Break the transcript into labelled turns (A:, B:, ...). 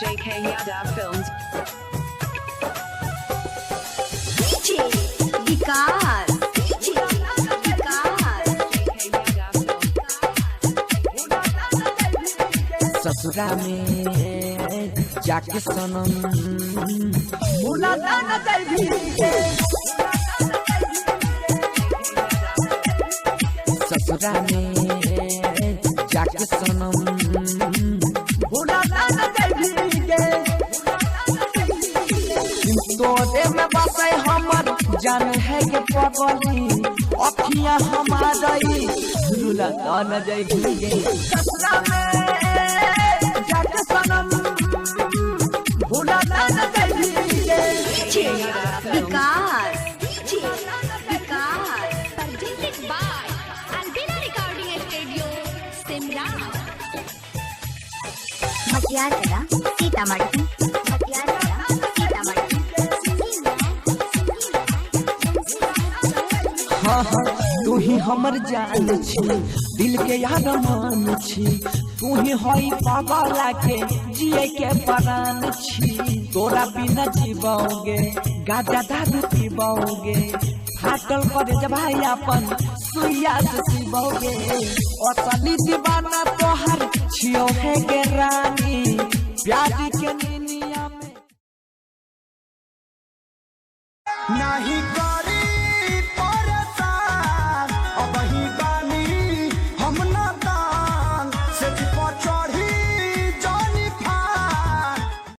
A: JK Yadav Films.
B: DJ विकास
C: ससुरा में जाके सनम मुलाकात न करबी ससुरा में जाके सनम मुलाकात न करबी तोरे में बसे हमर जान है के पगली अखियां हमारी मुलाकात न जाइबी ससुरा में जाके सनम मुलाकात न करबी
B: विकास
D: Presented by Albina Recording Studio, Simra.
B: मटियार कला सीतामढ़ी मटियार कला सीतामढ़ी
C: हाँ हाँ तू ही हमर जान छी दिल के यार मान छी तू ही हई पागला के जिए के प्राण छी तोरा बिना जीवाओगे गाजा दारू पीबाओगे फाटल करे जब भाई अपन सुइया से सीबाओगे असली दीवाना तोहर छियो है के रानी प्यार के निनिया में नहीं कर